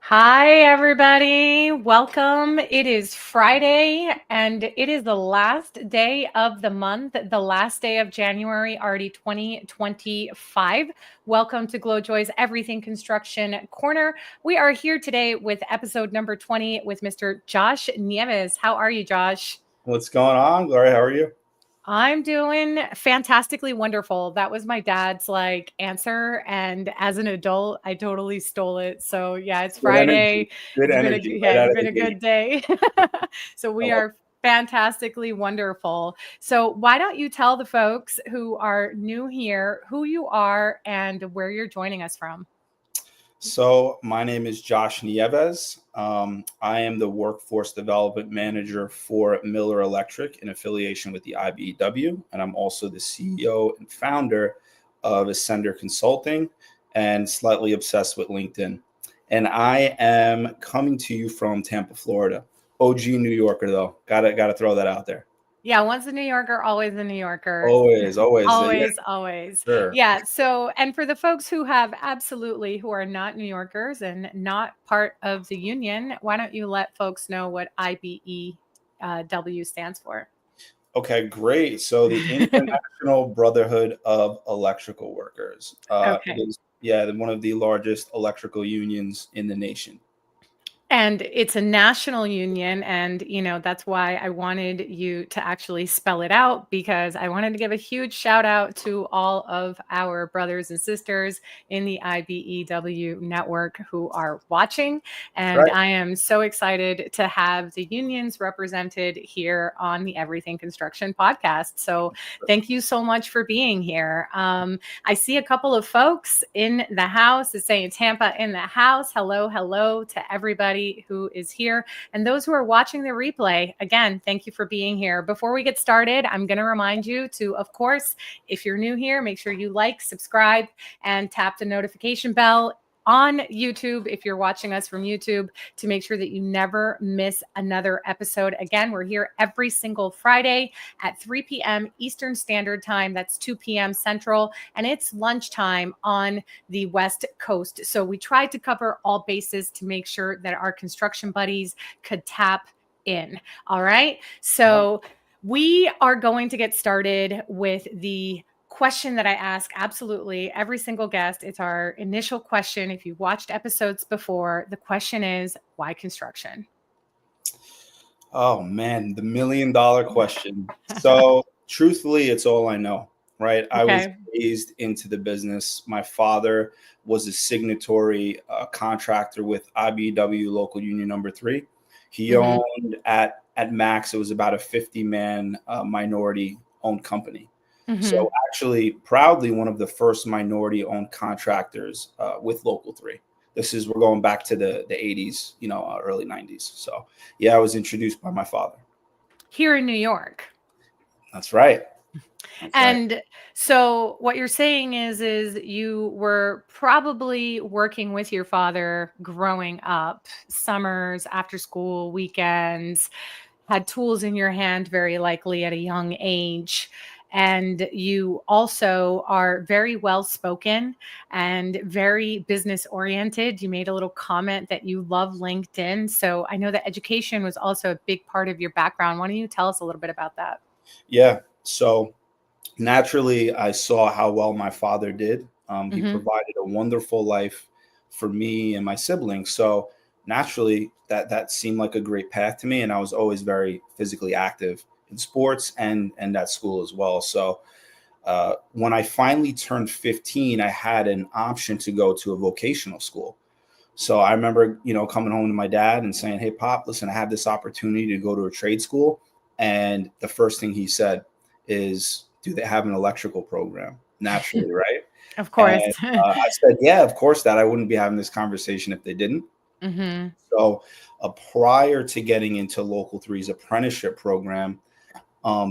Hi, everybody. Welcome. It is Friday and it is the last day of the month, the last day of January, already 2025. Welcome to GlowJoy's Everything Construction Corner. We are here today with episode number 20 with Mr. Josh Nieves. How are you, Josh? What's going on, Gloria? How are you? I'm doing fantastically wonderful. That was my dad's answer. And as an adult, I totally stole it. So yeah, it's Good energy. Friday. Good energy right out It's of been the a gate. good day. So I we love are fantastically wonderful. So why don't you tell the folks who are new here who you are and where you're joining us from? So my name is Josh Nieves. I am the Workforce Development Manager for Miller Electric in affiliation with the IBEW, and I'm also the CEO and founder of Ascender Consulting and slightly obsessed with LinkedIn. And I am coming to you from Tampa, Florida. OG New Yorker, though. Gotta throw that out there. Yeah, once a New Yorker, always a New Yorker. Always, always. Yeah, Always, always. sure. Yeah. So, and for the folks who who are not New Yorkers and not part of the union, why don't you let folks know what IBEW stands for? Okay, great. So the International Brotherhood of Electrical Workers. It Okay. is, one of the largest electrical unions in the nation. And it's a national union. And, that's why I wanted you to actually spell it out because I wanted to give a huge shout out to all of our brothers and sisters in the IBEW network who are watching. And Right. I am so excited to have the unions represented here on the Everything Construction podcast. So thank you so much for being here. I see a couple of folks in the house. It's saying Tampa in the house. Hello, hello to everybody who is here. And those who are watching the replay, again, thank you for being here. Before we get started, I'm going to remind you to, of course, if you're new here, make sure you like, subscribe, and tap the notification bell on YouTube if you're watching us from YouTube to make sure that you never miss another episode. Again, we're here every single Friday at 3 p.m. Eastern Standard Time. That's 2 p.m. Central, and it's lunchtime on the West Coast. So we tried to cover all bases to make sure that our construction buddies could tap in. All right. So we are going to get started with the question that I ask absolutely every single guest. It's our initial question. If you've watched episodes before, the question is why construction? Oh man, the $1 million question. So truthfully, it's all I know, right? I was Okay. raised into the business. My father was a signatory contractor with IBW Local Union Number 3. He Mm-hmm. owned at max, it was about a 50-man minority owned company. Mm-hmm. So actually, proudly one of the first minority-owned contractors with Local 3. We're going back to the 80s, early 90s. So yeah, I was introduced by my father. Here in New York. That's right. That's right. And so what you're saying is you were probably working with your father growing up, summers, after school, weekends, had tools in your hand very likely at a young age. And you also are very well spoken and very business oriented. You made a little comment that you love LinkedIn. So I know that education was also a big part of your background. Why don't you tell us a little bit about that? Yeah. So naturally, I saw how well my father did. He Hmm. provided a wonderful life for me and my siblings. So naturally, that seemed like a great path to me, and I was always very physically active in sports and at school as well. So when I finally turned 15, I had an option to go to a vocational school. So I remember, coming home to my dad and saying, "Hey, Pop, listen, I have this opportunity to go to a trade school." And the first thing he said is, "Do they have an electrical program?" Naturally, right? Of course. And I said, "Yeah, of course, Dad. I wouldn't be having this conversation if they didn't." Hmm. So prior to getting into Local Three's apprenticeship program,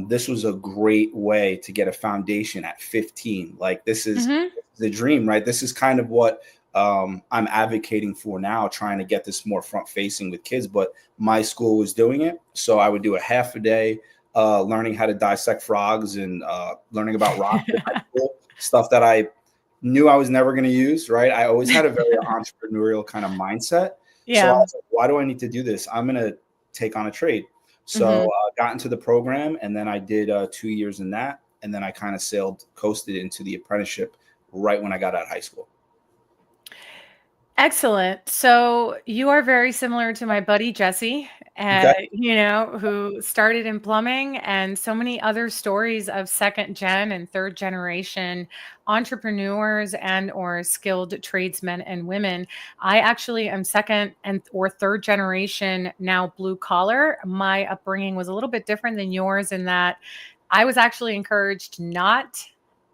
this was a great way to get a foundation at 15. Like this is Hmm. the dream, right? This is kind of what I'm advocating for now, trying to get this more front facing with kids. But my school was doing it, so I would do a half a day learning how to dissect frogs and learning about rocks in high school, stuff that I knew I was never going to use. Right? I always had a very entrepreneurial kind of mindset. So I Yeah. was like, why do I need to do this? I'm going to take on a trade. So Hmm. got into the program, and then I did 2 years in that. And then I kind of coasted into the apprenticeship right when I got out of high school. Excellent. So you are very similar to my buddy Jesse, Okay. who started in plumbing, and so many other stories of second gen and third generation entrepreneurs and or skilled tradesmen and women. I actually am second and or third generation now blue collar. My upbringing was a little bit different than yours in that I was actually encouraged not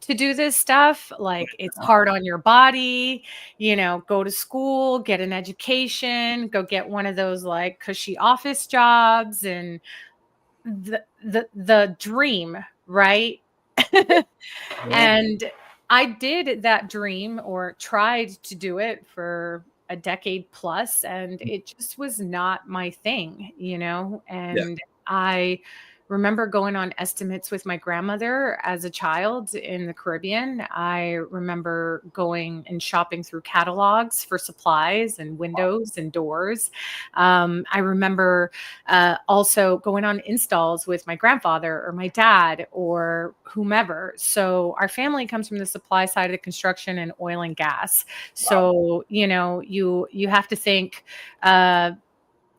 to do this stuff. Like, it's hard on your body, go to school, get an education, go get one of those like cushy office jobs, and the dream, right? Yeah. And I did that dream, or tried to do it, for a decade plus, and it just was not my thing, Yeah. and I remember going on estimates with my grandmother as a child in the Caribbean. I remember going and shopping through catalogs for supplies and windows and doors. I remember also going on installs with my grandfather or my dad or whomever. So our family comes from the supply side of the construction and oil and gas. Wow. So, you have to think,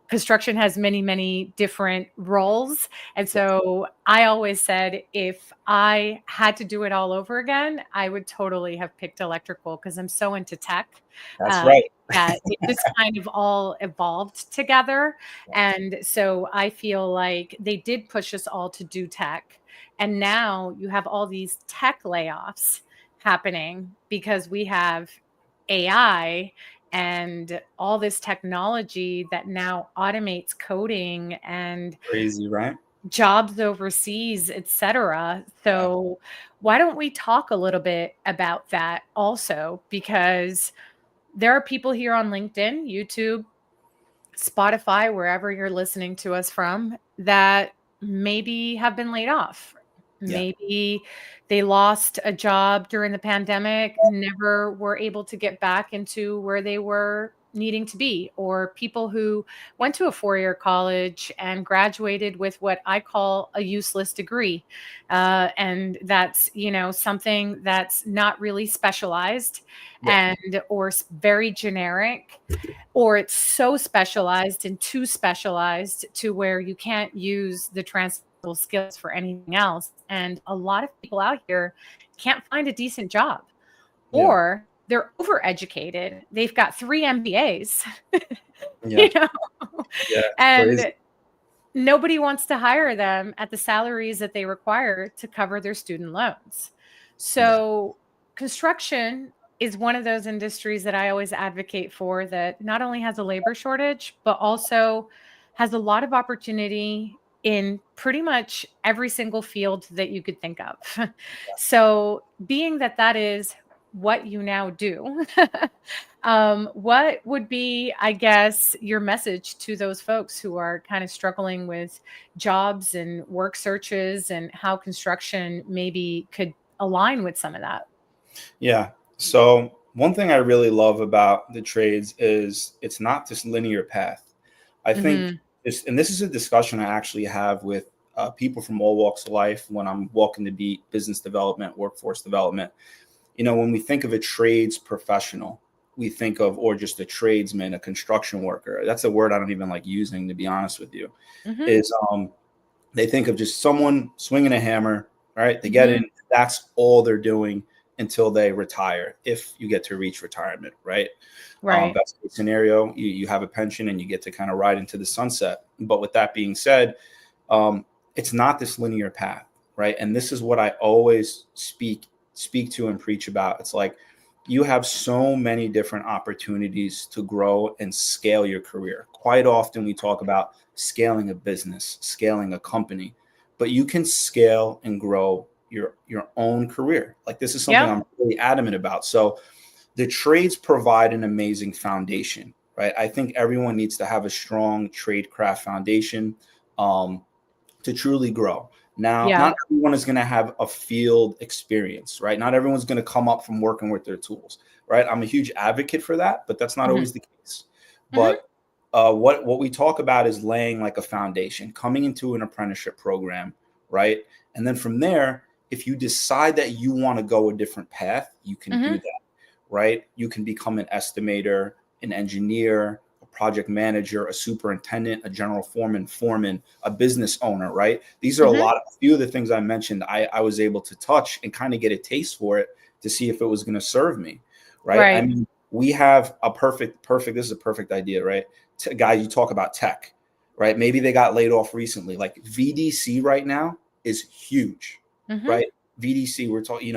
construction has many, many different roles. And Yeah. so I always said, if I had to do it all over again, I would totally have picked electrical, because I'm so into tech, That's uh, right. that it just kind of all evolved together. And so I feel like they did push us all to do tech. And now you have all these tech layoffs happening because we have AI and all this technology that now automates coding and Crazy, right? jobs overseas, etc. Yeah. So why don't we talk a little bit about that also? Because there are people here on LinkedIn, YouTube, Spotify, wherever you're listening to us from, that maybe have been laid off. Yeah. Maybe they lost a job during the pandemic, never were able to get back into where they were needing to be, or people who went to a 4-year college and graduated with what I call a useless degree. And that's, something that's not really specialized, Yeah. and or very generic, or it's so specialized and too specialized to where you can't use the transferable skills for anything else. And a lot of people out here can't find a decent job, Yeah. or they're overeducated. They've got 3 MBAs, Yeah. you know, Yeah. Crazy. and nobody wants to hire them at the salaries that they require to cover their student loans. Yeah. So, construction is one of those industries that I always advocate for, that not only has a labor shortage, but also has a lot of opportunity in pretty much every single field that you could think of. So, being that that is what you now do, what would be, I guess, your message to those folks who are kind of struggling with jobs and work searches, and how construction maybe could align with some of that? Yeah. So one thing I really love about the trades is it's not this linear path. I think Hmm. this, and this is a discussion I actually have with people from all walks of life when I'm walking the beat, business development, workforce development. When we think of a trades professional, we think of, or just a tradesman, a construction worker. That's a word I don't even like using, to be honest with you. Hmm. Is They think of just someone swinging a hammer. All right, they get Hmm. in. That's all they're doing until they retire, if you get to reach retirement, right? Right. Best case scenario, you have a pension and you get to kind of ride into the sunset. But with that being said, it's not this linear path, right? And this is what I always speak to and preach about. It's like you have so many different opportunities to grow and scale your career. Quite often we talk about scaling a business, scaling a company, but you can scale and grow your own career. Like, this is something Yeah. I'm really adamant about. So the trades provide an amazing foundation, right? I think everyone needs to have a strong trade craft foundation to truly grow. Now, Yeah. not everyone is going to have a field experience, right? Not everyone's going to come up from working with their tools, right? I'm a huge advocate for that, but that's not Hmm. always the case. Hmm. But what we talk about is laying like a foundation, coming into an apprenticeship program, right? And then from there, if you decide that you want to go a different path, you can do that, right? You can become an estimator, an engineer, a project manager, a superintendent, a general foreman, a business owner, right? These are a few of the things I mentioned. I was able to touch and kind of get a taste for it to see if it was going to serve me, right? I mean, we have a perfect, this is a perfect idea, right? Guys, you talk about tech, right? Maybe they got laid off recently. Like VDC right now is huge, right? VDC, we're talking,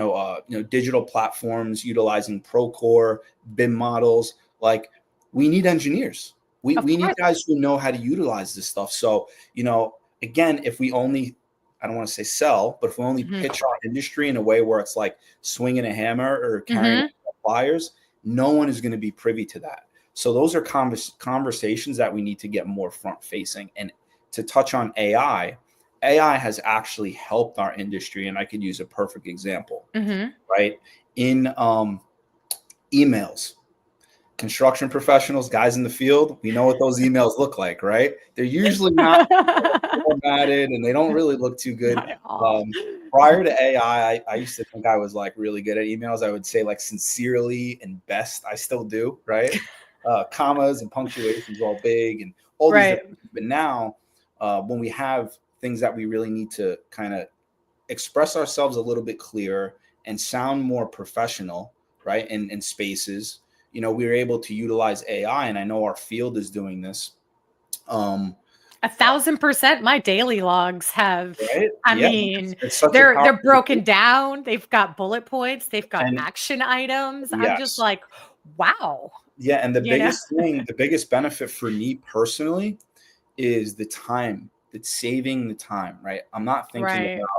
digital platforms utilizing Procore, BIM models. Like, we need engineers. We need guys who know how to utilize this stuff. So, again, if we only, I don't want to say sell, but if we only pitch our industry in a way where it's like swinging a hammer or carrying pliers, no one is going to be privy to that. So those are conversations that we need to get more front facing. And to touch on AI has actually helped our industry. And I could use a perfect example, right? In emails, construction professionals, guys in the field, we know what those emails look like, right? They're usually not formatted and they don't really look too good. Prior to AI, I used to think I was like really good at emails. I would say like sincerely and best. I still do, right? Commas and punctuations all big and all these different things. But now when we have things that we really need to kind of express ourselves a little bit clearer and sound more professional, right? In spaces, we're able to utilize AI, and I know our field is doing this. 1,000%. My daily logs have, right? I mean, they're broken down. They've got bullet points. They've got action items. Yes. I'm just like, wow. Yeah. And the biggest benefit for me personally is the time. It's saving the time, right? I'm not thinking about,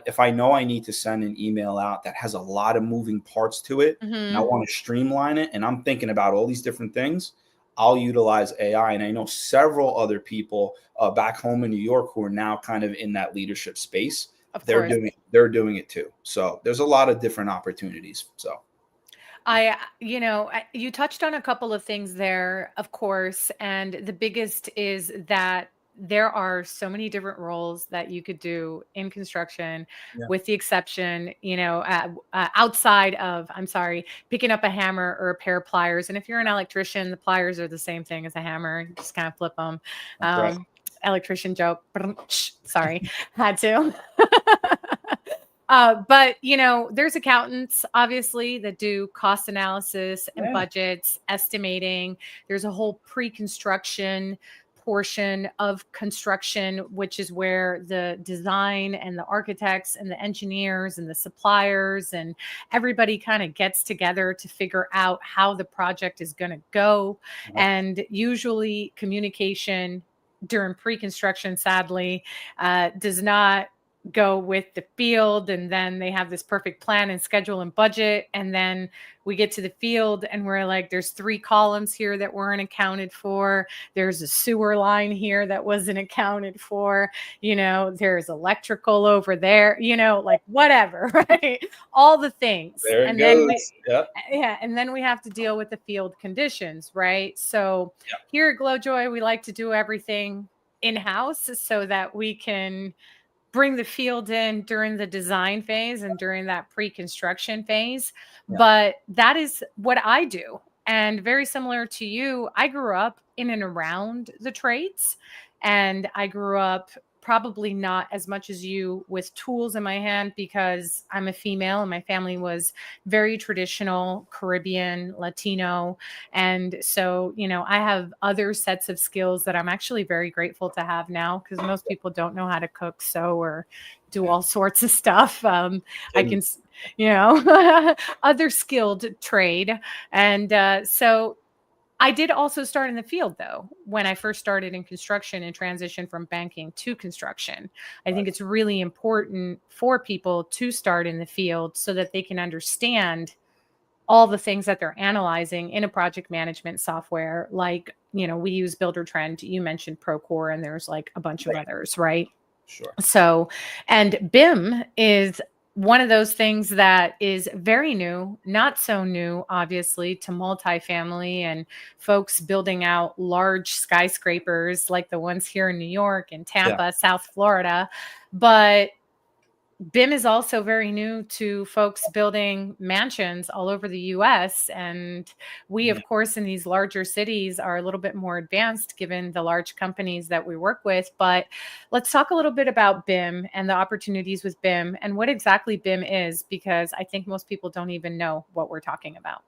if I know I need to send an email out that has a lot of moving parts to it, and I want to streamline it, and I'm thinking about all these different things, I'll utilize AI. And I know several other people back home in New York who are now kind of in that leadership space. They're doing it too. So there's a lot of different opportunities. So you touched on a couple of things there, of course. And the biggest is that there are so many different roles that you could do in construction, with the exception, outside of, picking up a hammer or a pair of pliers. And if you're an electrician, the pliers are the same thing as a hammer. You just kind of flip them. Electrician joke. Sorry, had to. But there's accountants, obviously, that do cost analysis and budgets, estimating. There's a whole pre-construction portion of construction, which is where the design and the architects and the engineers and the suppliers and everybody kind of gets together to figure out how the project is going to go. And usually communication during pre-construction, sadly, does not go with the field, and then they have this perfect plan and schedule and budget, and then we get to the field and we're like, there's 3 columns here that weren't accounted for, there's a sewer line here that wasn't accounted for, there's electrical over there, like whatever, right? All the things. And then and then we have to deal with the field conditions, right? So here at Glowjoy, we like to do everything in-house so that we can bring the field in during the design phase and during that pre-construction phase. But that is what I do. And very similar to you, I grew up in and around the trades, and I grew up probably not as much as you with tools in my hand because I'm a female and my family was very traditional, Caribbean, Latino. And so, I have other sets of skills that I'm actually very grateful to have now, because most people don't know how to cook, sew, or do all sorts of stuff. I can, other skilled trade. And so I did also start in the field, though, when I first started in construction and transitioned from banking to construction. I think it's really important for people to start in the field so that they can understand all the things that they're analyzing in a project management software. Like, we use Buildertrend. You mentioned Procore, and there's like a bunch of others, right? Sure. So, and BIM is one of those things that is very new, not so new, obviously, to multifamily and folks building out large skyscrapers like the ones here in New York and Yeah. Tampa, South Florida. But BIM is also very new to folks building mansions all over the US. And we, Yeah. of course, in these larger cities are a little bit more advanced given the large companies that we work with. But let's talk a little bit about BIM and the opportunities with BIM and what exactly BIM is, because I think most people don't even know what we're talking about.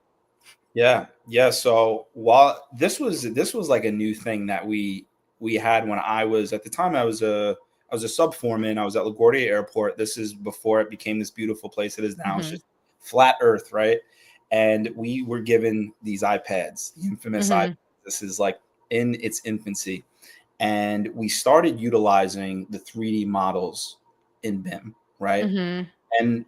Yeah. Yeah. So while this was like a new thing that we had when I was at the time I was a sub foreman. I was at LaGuardia Airport. This is before it became this beautiful place it is now. It's Hmm. just flat earth, right? And we were given these iPads, the infamous iPads. Hmm. This is like in its infancy. And we started utilizing the 3D models in BIM, right? Hmm. And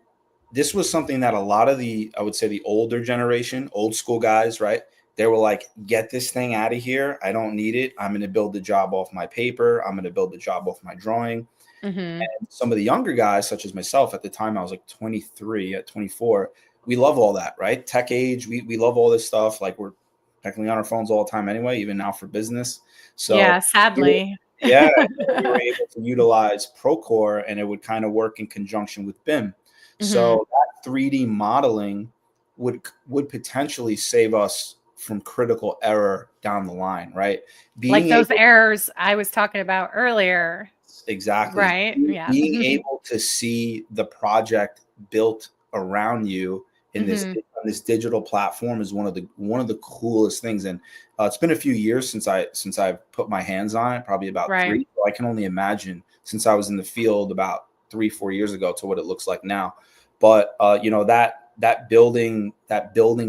this was something that a lot of I would say the older generation, old school guys, right? They were like, get this thing out of here. I don't need it. I'm going to build the job off my paper. I'm going to build the job off my drawing. Hmm. And some of the younger guys, such as myself at the time, I was like 23, at 24. We love all that, right? Tech age. We love all this stuff. Like we're technically on our phones all the time anyway, even now for business. Yeah, So sadly. yeah, we were able to utilize Procore and it would kind of work in conjunction with BIM. Hmm. So that 3D modeling would potentially save us from critical error down the line, right? Like Being those able errors I was talking about earlier. exactly Right. Yeah. being able to see the project built around you in this Hmm. on this digital platform is one of the coolest things. And it's been a few years since I've put my hands on it, probably about Right. 3. So I can only imagine since I was in the field about 3-4 years ago to what it looks like now. But that building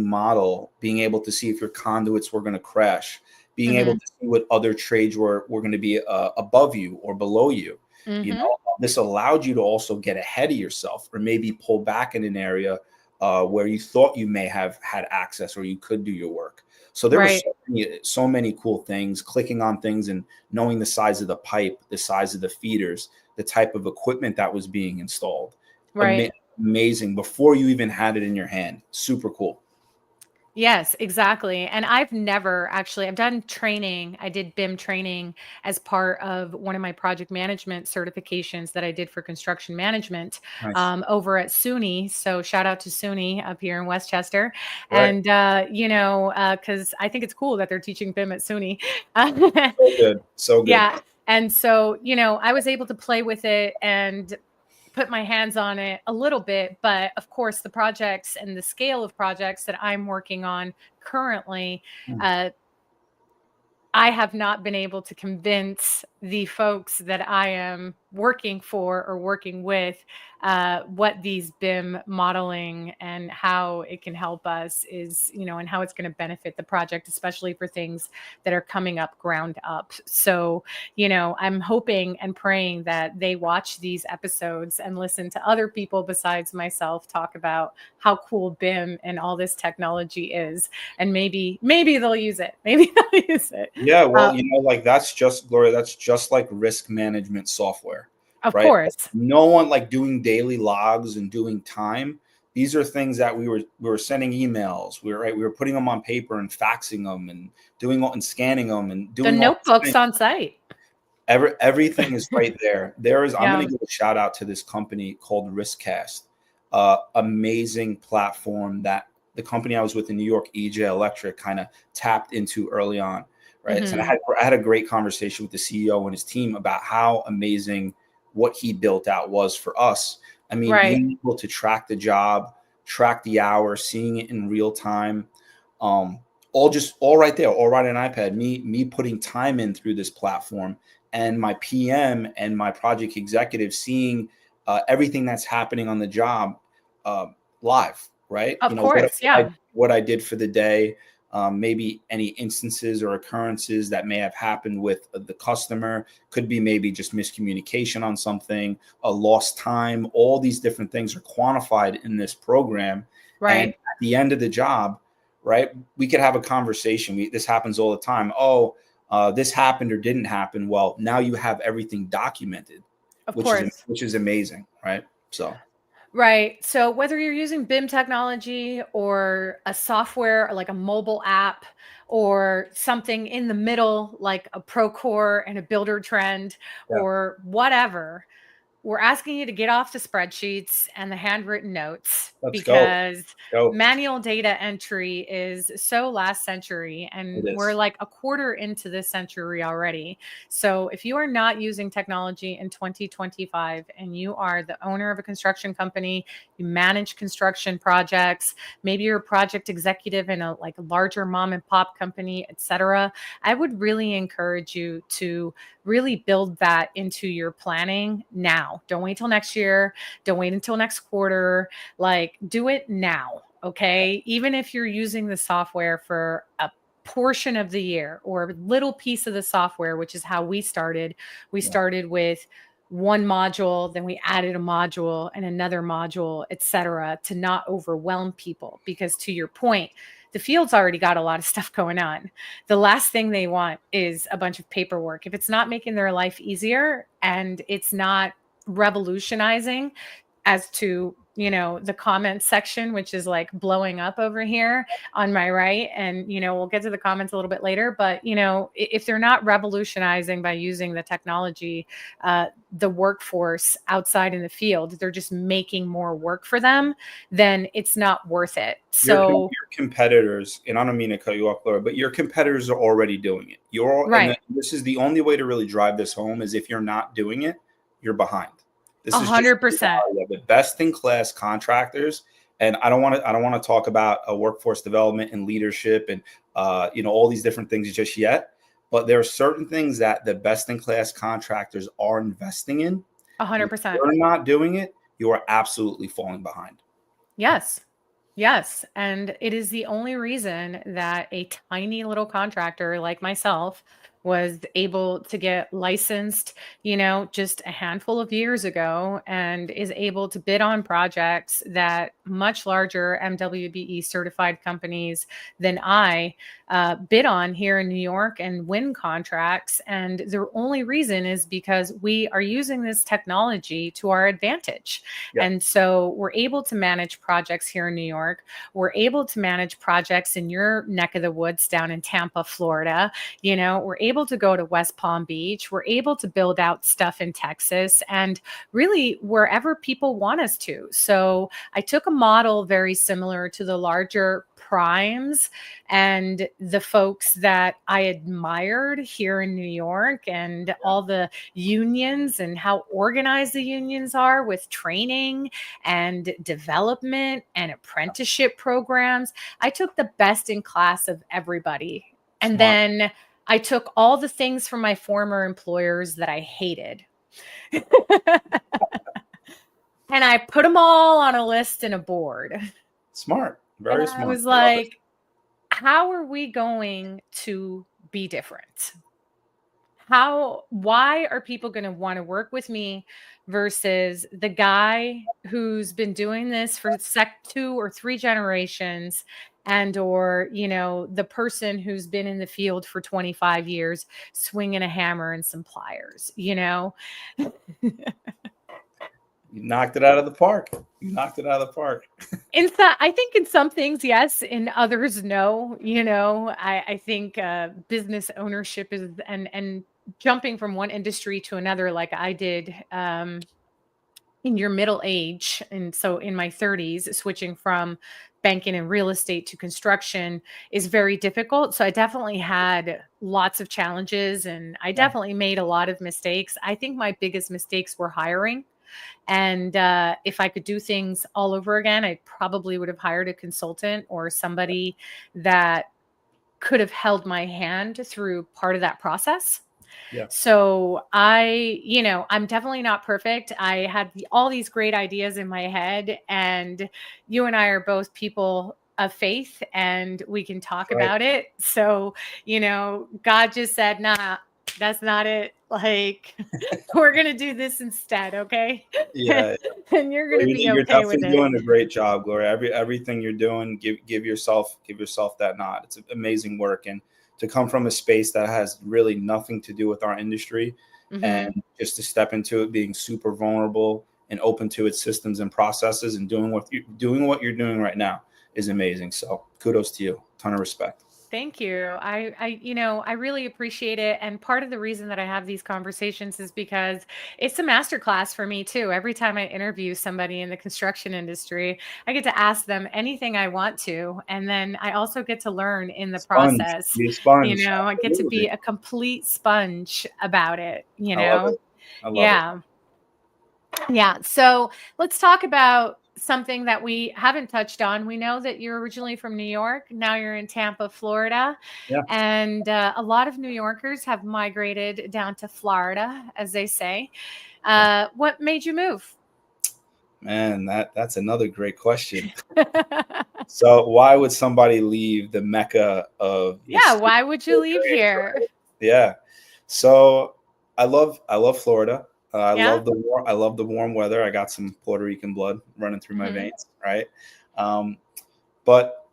model, being able to see if your conduits were going to crash, being able Mhm. to see what other trades were going to be above you or below you. Mhm. This allowed you to also get ahead of yourself or maybe pull back in an area where you thought you may have had access or you could do your work. So there were Right. so many cool things, clicking on things and knowing the size of the pipe, the size of the feeders, the type of equipment that was being installed. Right. Amazing before you even had it in your hand. Super cool. Yes, exactly. And I've done training. I did BIM training as part of one of my project management certifications that I did for construction management Nice. over at SUNY. So shout out to SUNY up here in Westchester. Right. And, because I think it's cool that they're teaching BIM at SUNY. So good. So good. Yeah. And so, I was able to play with it and put my hands on it a little bit, but of course the projects and the scale of projects that I'm working on currently, Hmm. uh, I have not been able to convince the folks that I am working for or working with what these BIM modeling and how it can help us is, and how it's going to benefit the project, especially for things that are coming up ground up. So, I'm hoping and praying that they watch these episodes and listen to other people besides myself talk about how cool BIM and all this technology is, and maybe they'll use it. Maybe they'll use it. Yeah, well, Uh, like that's just Gloria, that's just like risk management software, of right? course. No one like doing daily logs and doing time. These are things that we were sending emails. We were putting them on paper and faxing them and doing all and scanning them and The doing all these notebooks things. on site. Everything is right there. I'm going Yeah. to give a shout out to this company called Riskcast, amazing platform that the company I was with in New York, EJ Electric, kind of tapped into early on, right? So I Hmm. had, I had a great conversation with the CEO and his team about how amazing what he built out was for us. I mean, Right. being able to track the job, track the hour, seeing it in real time, um, all right there, all right on iPad. Me putting time in through this platform, and my PM and my project executive seeing everything that's happening on the job uh, live, right? Of course. Yeah. What I did for the day, maybe any instances or occurrences that may have happened with the customer, could be maybe just miscommunication on something, a lost time. All these different things are quantified in this program, and Right. at the end of the job, right, we could have a conversation. This happens all the time. Oh, this happened or didn't happen. Well, now you have everything documented, Of which is course. which is amazing, right? So Right. So whether you're using BIM technology or a software like a mobile app or something in the middle like a Procore and a Builder Trend Yeah. or whatever, we're asking you to get off the spreadsheets and the handwritten notes Let's go. because Go. manual data entry is so last century and It we're is. like a quarter into this century already. So if you are not using technology in 2025 and you are the owner of a construction company, you manage construction projects, maybe you're a project executive in a like larger mom and pop company, etc., I would really encourage you to really build that into your planning now. Don't wait till next year. Don't wait until next quarter. Like, do it now. Okay. Even if you're using the software for a portion of the year or a little piece of the software, which is how we started. We Yeah. started with one module, then we added a module and another module, etc., to not overwhelm people. Because to your point, the field's already got a lot of stuff going on. The last thing they want is a bunch of paperwork. If it's not making their life easier and it's not revolutionizing as to, the comment section, which is like blowing up over here on my right. And, we'll get to the comments a little bit later. But, if they're not revolutionizing by using the technology, the workforce outside in the field, they're just making more work for them, then it's not worth it. Your So, competitors, and I don't mean to cut you off, Laura, but your competitors are already doing it. And right. this is the only way to really drive this home is if you're not doing it, you're behind. This is just the 100%. reality of it. Best in class contractors. And I don't want to talk about a workforce development and leadership and all these different things just yet. But there are certain things that the best in class contractors are investing in. And if 100%. you're not doing it, you are absolutely falling behind. Yes. Yes. And it is the only reason that a tiny little contractor like myself was able to get licensed, just a handful of years ago and is able to bid on projects that much larger MWBE certified companies than I bid on here in New York and win contracts. And the only reason is because we are using this technology to our advantage. Yeah. And so we're able to manage projects here in New York. We're able to manage projects in your neck of the woods down in Tampa, Florida. We're able to go to West Palm Beach. We're able to build out stuff in Texas and really wherever people want us to. So I took a model very similar to the larger primes and the folks that I admired here in New York and all the unions and how organized the unions are with training and development and apprenticeship programs. I took the best in class of everybody. And Smart. then I took all the things from my former employers that I hated. And I put them all on a list and a board. Smart. And Very I smart. was I love it. like, how are we going to be different? Why are people going to want to work with me versus the guy who's been doing this for 2 or 3 generations and or the person who's been in the field for 25 years swinging a hammer and some pliers. You knocked it out of the park. You knocked it out of the park. I think in some things, yes. In others, no. I think business ownership is and jumping from one industry to another, like I did in your middle age, and so in my 30s, switching from banking and real estate to construction is very difficult. So I definitely had lots of challenges, and I Yeah. definitely made a lot of mistakes. I think my biggest mistakes were hiring. And if I could do things all over again, I probably would have hired a consultant or somebody that could have held my hand through part of that process. Yeah. So I'm definitely not perfect. I had all these great ideas in my head, and you and I are both people of faith and we can talk Right. about it. So, God just said, nah, that's not it. Like, we're going to do this instead. Okay. Yeah. And you're Well, going to be you're okay with definitely it. doing a great job, Gloria. Everything you're doing, give yourself that nod. It's amazing work, and to come from a space that has really nothing to do with our industry, Mhm. and just to step into it being super vulnerable and open to its systems and processes, and doing what you're doing right now is amazing. So kudos to you. Ton of respect. Thank you. I really appreciate it. And part of the reason that I have these conversations is because it's a masterclass for me too. Every time I interview somebody in the construction industry, I get to ask them anything I want to. And then I also get to learn in the Sponge, process. be a sponge. I get to be Absolutely. a complete sponge about it, I love it. I love it. Yeah. Yeah. So let's talk about something that we haven't touched on. We know that you're originally from New York. Now you're in Tampa, Florida. Yeah. And a lot of New Yorkers have migrated down to Florida, as they say. What made you move? Man, that's another great question. So why would somebody leave the mecca of Yeah. this? Why would you leave here? Yeah. So I love Florida. Yeah. I love the warm weather. I got some Puerto Rican blood running through my Hmm. veins, right? But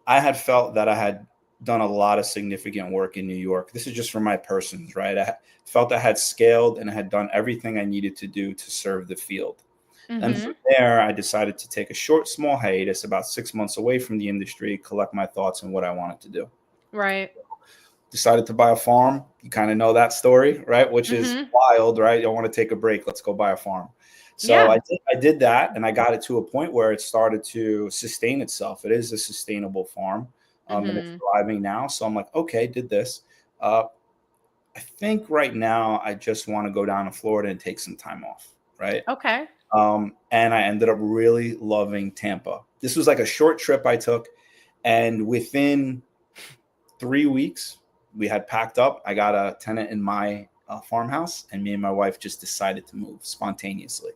I had felt that I had done a lot of significant work in New York. This is just for my persons, right? Felt I had scaled and I had done everything I needed to do to serve the field. And from Hmm. there, I decided to take a small hiatus, about 6 months away from the industry, collect my thoughts on what I wanted to do. Right. Decided to buy a farm. You kind of know that story, right? Which is Hmm. wild, right? You want to take a break. Let's go buy a farm. So Yeah. I did that, and I got it to a point where it started to sustain itself. It is a sustainable farm, and it's Hmm. thriving now. So I'm like, okay, did this. Uh, I think right now I just want to go down to Florida and take some time off, right? Okay. And I ended up really loving Tampa. This was like a short trip I took, and within 3 weeks, we had packed up. I got a tenant in my farmhouse, and me and my wife just decided to move spontaneously.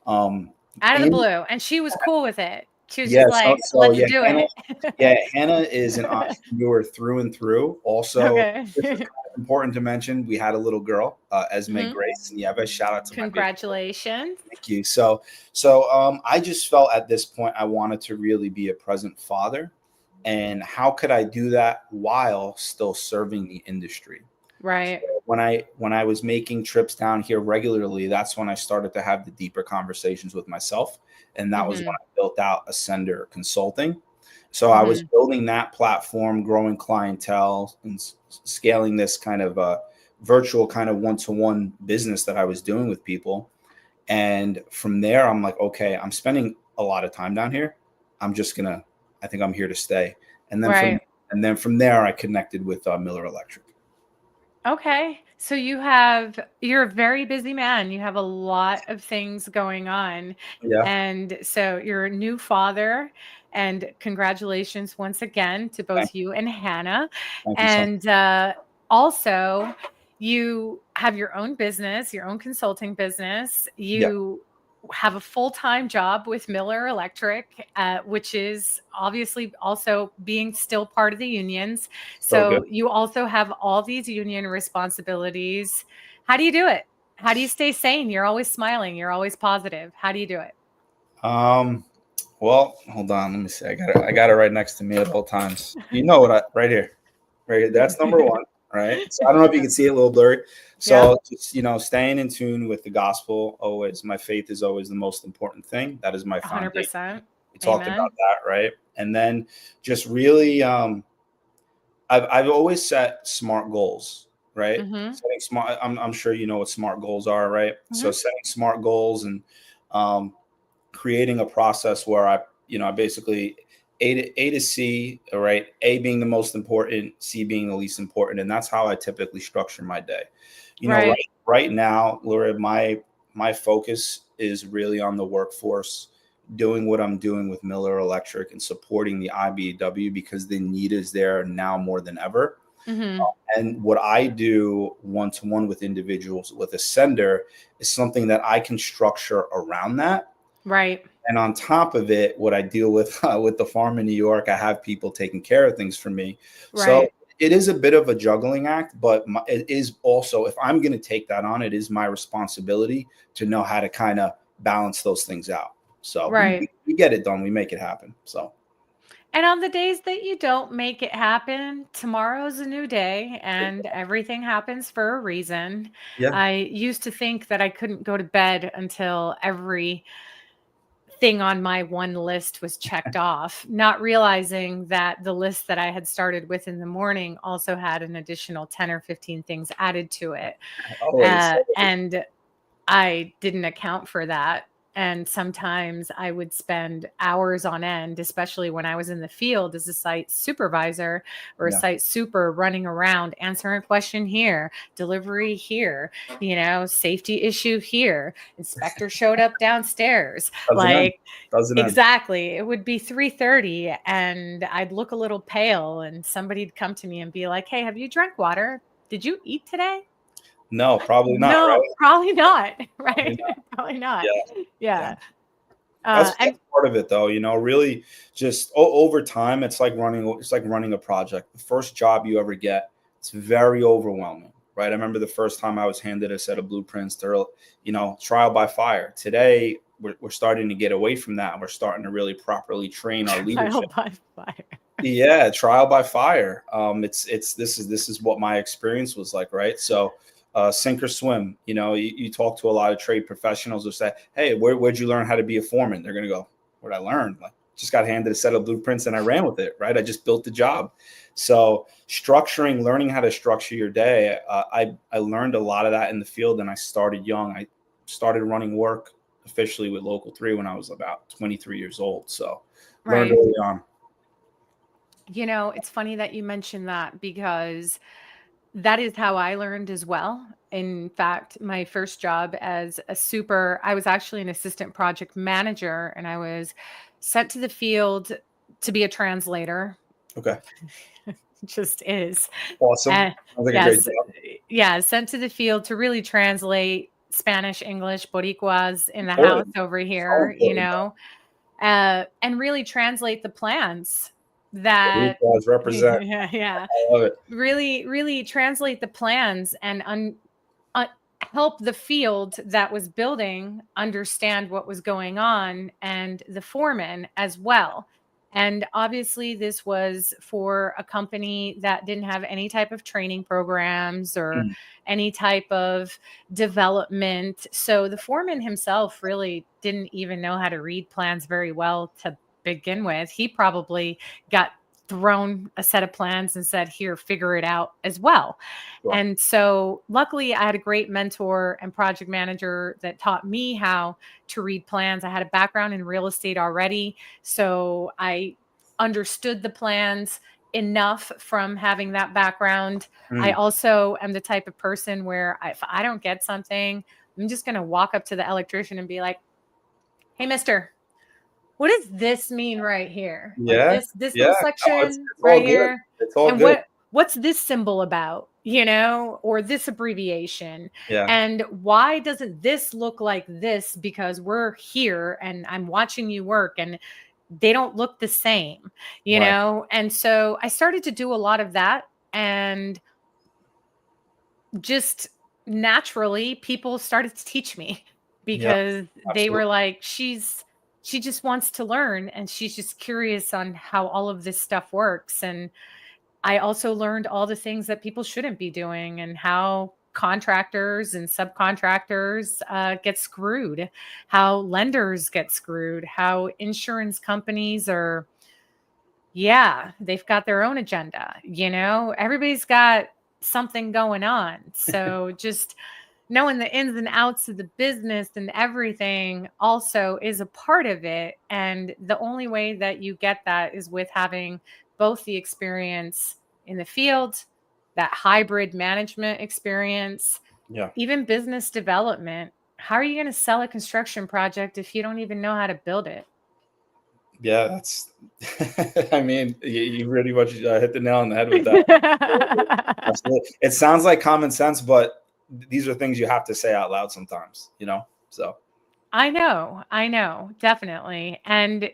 Um, Out of the in blue. And she was cool with it. She was Yeah, just like, let's do it. Hannah is an entrepreneur through and through. Also, Okay. this is kind of important to mention. We had a little girl, Esme Hmm. Grace Nieves. Shout out to my baby. Congratulations. Thank you. I just felt at this point I wanted to really be a present father, and how could I do that while still serving the industry? Right. When I was making trips down here regularly, that's when I started to have the deeper conversations with myself, and that was when Hmm. I built out Ascender Consulting. So I was Hmm. building that platform, growing clientele, and scaling this kind of virtual kind of one-to-one business that I was doing with people. And from there, I'm like, okay, I'm spending a lot of time down here. I think I'm here to stay. And then from Right. from there, I connected with Miller Electric. Okay. So you're a very busy man. You have a lot of things going on. Yeah, And so you're a new father. And congratulations once again to thank both you and Hannah. thank you so much. And also, you have your own business, your own consulting business. Yeah, You have a full-time job with Miller Electric, which is obviously also being still part of the unions. so good. So you also have all these union responsibilities. How do you do it? How do you stay sane? You're always smiling. You're always positive. How do you do it? Um, well, hold on. Let me see. I got it right next to me at all times. You know what? Right here, right here. That's number one. Right. So I don't know if you can see it a little blurry. Yeah, So just staying in tune with the gospel. Always, my faith is always the most important thing. That is my foundation. 100%. We talked about Amen. that, right? And then just really, I've always set smart goals, right? Hmm. Setting smart. I'm sure you know what smart goals are, right? So Hmm. setting smart goals and um, creating a process where I basically A to C, all right? A being the most important, C being the least important, and that's how I typically structure my day. Right. Right now, Laura, my focus is really on the workforce, doing what I'm doing with Miller Electric and supporting the IBEW because the need is there now more than ever. Hmm. And what I do one-to-one with individuals with a sender is something that I can structure around that. Right. And on top of it, what I deal with the farm in New York, I have people taking care of things for me. So Right. it is a bit of a juggling act, but it is also, if I'm going to take that on, it is my responsibility to know how to kind of balance those things out. So Right. we get it done. We make it happen. So And on the days that you don't make it happen, tomorrow's a new day and everything happens for a reason. Yeah. I used to think that I couldn't go to bed until every thing on my one list was checked off, not realizing that the list that I had started with in the morning also had an additional 10 or 15 things added to it. Always. And I didn't account for that. And sometimes I would spend hours on end, especially when I was in the field as a site supervisor or a Yeah. site super, running around, answering a question here, delivery here, safety issue here, inspector showed up downstairs. Doesn't end. Like, Doesn't end. exactly. It would be 3:30 and I'd look a little pale and somebody'd come to me and be like, "Hey, have you drank water? Did you eat today?" No, probably not, No, right? probably not, Probably right? not. Probably not. Yeah. Yeah. Yeah. That's And part of it, though. Really, just over time, it's like running a project. The first job you ever get, it's very overwhelming, right? I remember the first time I was handed a set of blueprints to, trial by fire. Today, we're starting to get away from that. We're starting to really properly train our trial leadership. by fire. Yeah, trial by fire. This is what my experience was like, right? So, sink or swim. You talk to a lot of trade professionals who say, "Hey, where'd you learn how to be a foreman?" They're gonna go, "Where'd I learn? Like, just got handed a set of blueprints and I ran with it, right? I just built the job." So, learning how to structure your day. I learned a lot of that in the field, and I started young. I started running work officially with Local 3 when I was about 23 years old. So, learned Right. early on. It's funny that you mentioned that because that is how I learned as well. In fact, my first job as a super, I was actually an assistant project manager and I was sent to the field to be a translator. Okay. Just is. Awesome. Uh, Sounds like a great yes, job. yeah, sent to the field to really translate Spanish, English, Boricuas in the house Important. over So here, important. and really translate the plans Root that, cause represent. yeah, yeah, I love it. really, really translate the plans and help the field that was building understand what was going on and the foreman as well. And obviously, this was for a company that didn't have any type of training programs or Mm, any type of development. So the foreman himself really didn't even know how to read plans very well to begin with. He probably got thrown a set of plans and said, "Here, figure it out," as well. sure. And so, luckily, I had a great mentor and project manager that taught me how to read plans. I had a background in real estate already, so I understood the plans enough from having that background. I Mm, also am the type of person where if I don't get something, I'm just going to walk up to the electrician and be like, "Hey, mister, what does this mean right here? Like yeah. this Yeah. little No, it's section it's all right good. here, It's all and good. what's this symbol about, or this abbreviation? Yeah. And why doesn't this look like this? Because we're here and I'm watching you work and they don't look the same, Right. And so I started to do a lot of that and just naturally people started to teach me Yeah. because they Absolutely. were like, she just wants to learn and she's just curious on how all of this stuff works. And I also learned all the things that people shouldn't be doing and how contractors and subcontractors get screwed, how lenders get screwed, how insurance companies are, yeah, they've got their own agenda. Everybody's got something going on. So just knowing the ins and outs of the business and everything also is a part of it. And the only way that you get that is with having both the experience in the field, that hybrid management experience, Yeah. even business development. How are you going to sell a construction project if you don't even know how to build it? Yeah. That's. I mean, you pretty much hit the nail on the head with that. Absolutely. It sounds like common sense, but these are things you have to say out loud sometimes. So. I know, definitely. And,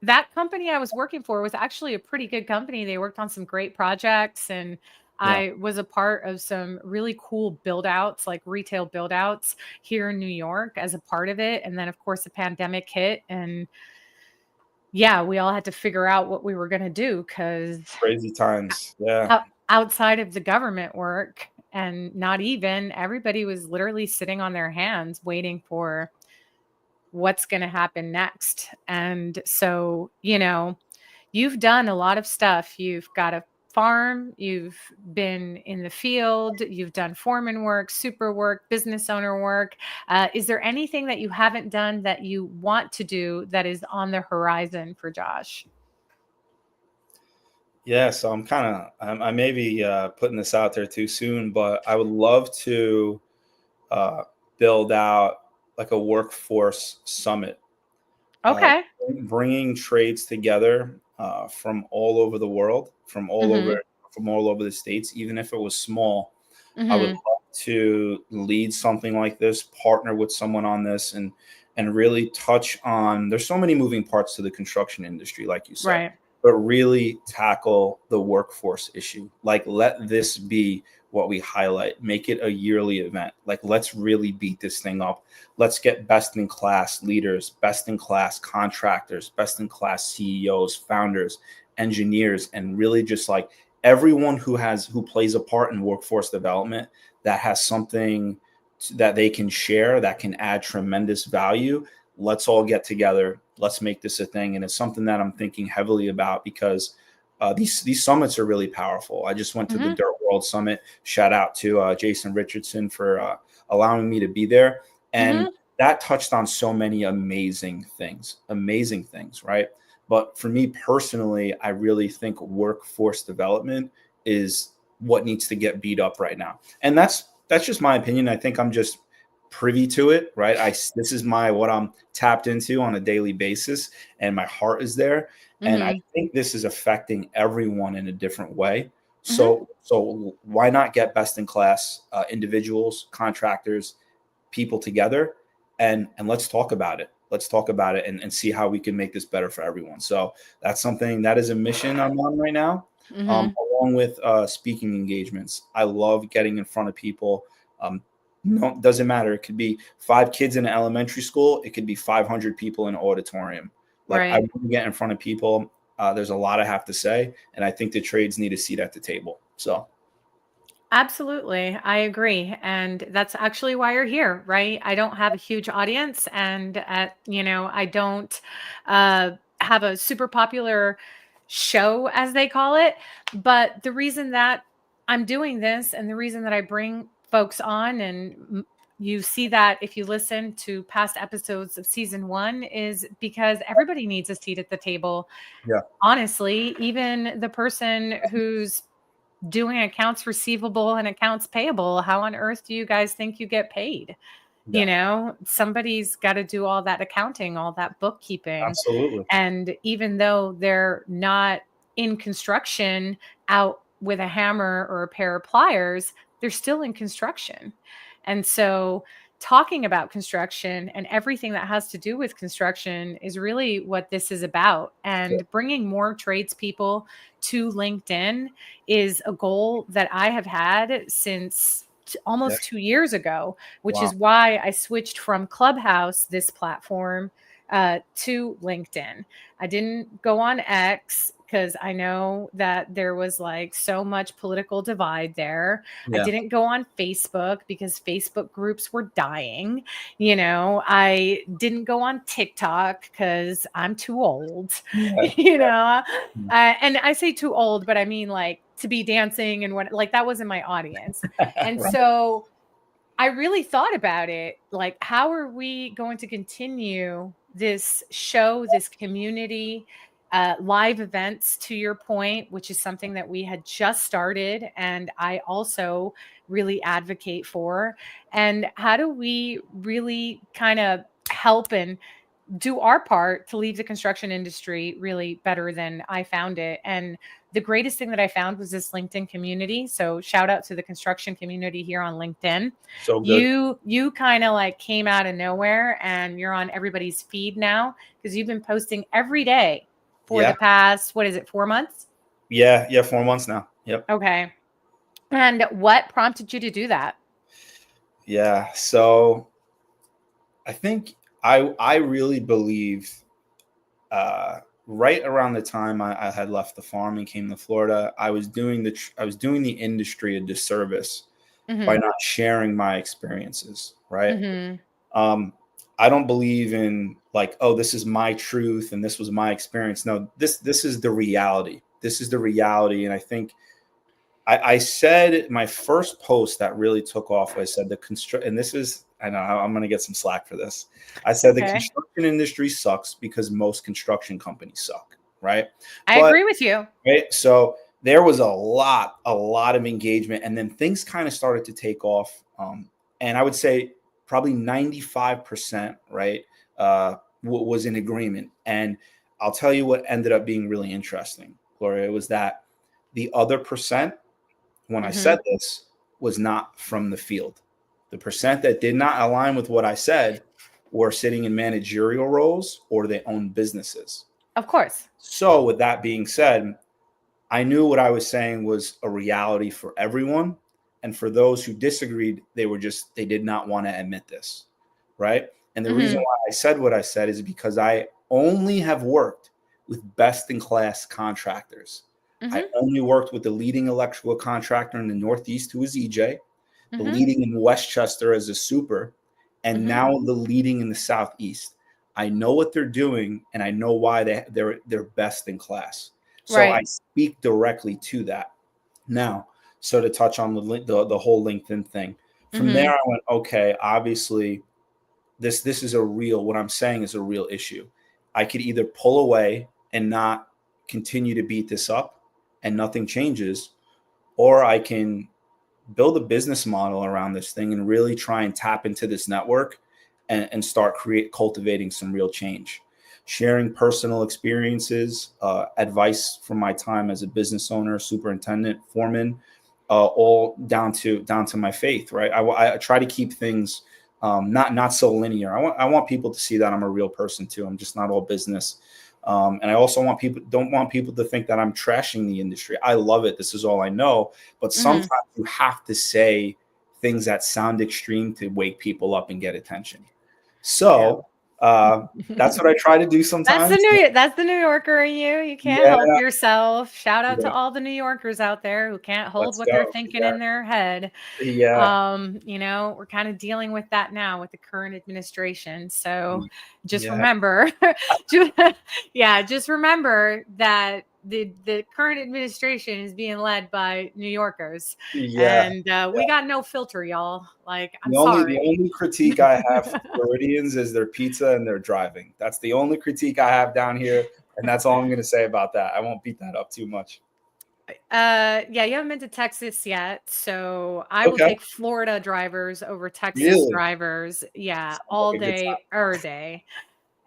that company I was working for was actually a pretty good company. They worked on some great projects and Yeah. I was a part of some really cool build outs, like retail build outs here in New York as a part of it. And then of course the pandemic hit and yeah, we all had to figure out what we were going to do because Crazy times. Yeah. outside of the government work, and not even, everybody was literally sitting on their hands waiting for what's going to happen next. And so, you've done a lot of stuff. You've got a farm, you've been in the field, you've done foreman work, super work, business owner work. Is there anything that you haven't done that you want to do that is on the horizon for Josh? Yeah. So I may be putting this out there too soon, but I would love to uh, build out like a workforce summit, uh, Okay. bringing trades together from all over the world, Mhm. from all over the states, even if it was small. I would Mhm. love to lead something like this, partner with someone on this, and really touch on. There's so many moving parts to the construction industry, like you said, Right. but really tackle the workforce issue. Like, let this be what we highlight. Make it a yearly event. Like, let's really beat this thing up. Let's get best in class leaders, best in class contractors, best in class CEOs, founders, engineers, and really just like everyone who plays a part in workforce development that has something that they can share that can add tremendous value. Let's all get together. Let's make this a thing. And it's something that I'm thinking heavily about because these summits are really powerful. I just went to the Mhm. Dirt World Summit. Shout out to Jason Richardson for allowing me to be there. And Mhm. that touched on so many amazing things, right? But for me personally, I really think workforce development is what needs to get beat up right now. And that's just my opinion. I think I'm just privy to it, right? This is my what I'm tapped into on a daily basis, and my heart is there. And I Mhm. think this is affecting everyone in a different way. Mhm. So why not get best in class individuals, contractors, people together, and let's talk about it. Let's talk about it and see how we can make this better for everyone. So that's something that is a mission I'm on right now, Mhm. along with speaking engagements. I love getting in front of people. No, doesn't matter. It could be 5 kids in an elementary school. It could be 500 people in an auditorium. Like, I Right. want to get in front of people. There's a lot I have to say, and I think the trades need a seat at the table. So Absolutely. I agree. And that's actually why you're here, right? I don't have a huge audience, and I don't have a super popular show, as they call it. But the reason that I'm doing this, and the reason that I bring folks on, and you see that if you listen to past episodes of season one, is because everybody needs a seat at the table. yeah, Honestly, even the person who's doing accounts receivable and accounts payable, how on earth do you guys think you get paid? yeah, Somebody's got to do all that accounting, all that bookkeeping. absolutely. And even though they're not in construction out with a hammer or a pair of pliers, they're still in construction. And so, talking about construction and everything that has to do with construction is really what this is about. Yeah, And bringing more tradespeople to LinkedIn is a goal that I have had since yeah. almost 2 years ago, which Wow. is why I switched from Clubhouse, this platform, to LinkedIn. I didn't go on X because I know that there was like so much political divide there. I Yeah. didn't go on Facebook because Facebook groups were dying. I didn't go on TikTok because I'm too old. Yeah. you know, Yeah. and I say too old, but I mean like to be dancing and what, like that wasn't my audience. And Right. so I really thought about it. Like, how are we going to continue this show, this community, live events, to your point, which is something that we had just started and I also really advocate for? And how do we really kind of help and do our part to leave the construction industry really better than I found it? And the greatest thing that I found was this LinkedIn community. So shout out to the construction community here on LinkedIn. So good. You kind of like came out of nowhere and you're on everybody's feed now because you've been posting every day for Yeah. the past, what is it, 4 months? Yeah. Yeah. 4 months now. Yep. Okay. And what prompted you to do that? Yeah. So I think I really believe right around the time I had left the farm and came to Florida, I was doing the industry a disservice by Mhm. not sharing my experiences, right? Mhm. Um, I don't believe in like, oh, this is my truth and this was my experience. No, this is the reality. This is the reality. And I think I said my first post that really took off. I said and this is, I know I'm going to get some slack for this. I It's said the okay. construction industry sucks because most construction companies suck, right? I But agree with you. right, so there was a lot of engagement, and then things kind of started to take off. And I would say probably 95%, right, was in agreement. And I'll tell you what ended up being really interesting, Gloria, was that the other percent, when I said Mhm. this, was not from the field. The percent that did not align with what I said were sitting in managerial roles or they own businesses. Of course. So, with that being said, I knew what I was saying was a reality for everyone. And for those who disagreed, they did not want to admit this. Right. And the reason Mhm. why I said what I said is because I only have worked with best in class contractors. I Mhm. only worked with the leading electrical contractor in the Northeast, who is EJ, the Mhm. leading in Westchester as a super, and Mhm. now the leading in the Southeast. I know what they're doing, and I know why they're best in class. So I Right. speak directly to that. Now, so to touch on the whole LinkedIn thing, from there Mhm. I went, okay, obviously this is a real, what I'm saying is a real issue. I could either pull away and not continue to beat this up and nothing changes, or I can build a business model around this thing and really try and tap into this network and start cultivating some real change, sharing personal experiences, advice from my time as a business owner, superintendent, foreman, all down to my faith. Right, I try to keep things not so linear. I want people to see that I'm a real person too. I'm just not all business. And I also don't want people to think that I'm trashing the industry. I love it. This is all I know. But sometimes Mhm. you have to say things that sound extreme to wake people up and get attention. Yeah. So that's what I try to do sometimes. That's the New Yorker in you. You can't Yeah, help yourself. Shout out to yeah. all the New Yorkers out there who can't hold Let's what they're go. thinking Yeah, in their head. yeah, We're kind of dealing with that now with the current administration. So just yeah, remember, ju- yeah, just remember that the current administration is being led by New Yorkers, yeah. and we got no filter, y'all. Like, I'm The sorry. only critique I have for Floridians is their pizza and their driving. That's the only critique I have down here, and that's all I'm going to say about that. I won't beat that up too much. Yeah, you haven't been to Texas yet, so I will Okay, take Florida drivers over Texas really drivers. Yeah, sounds all like a good time. day, every day.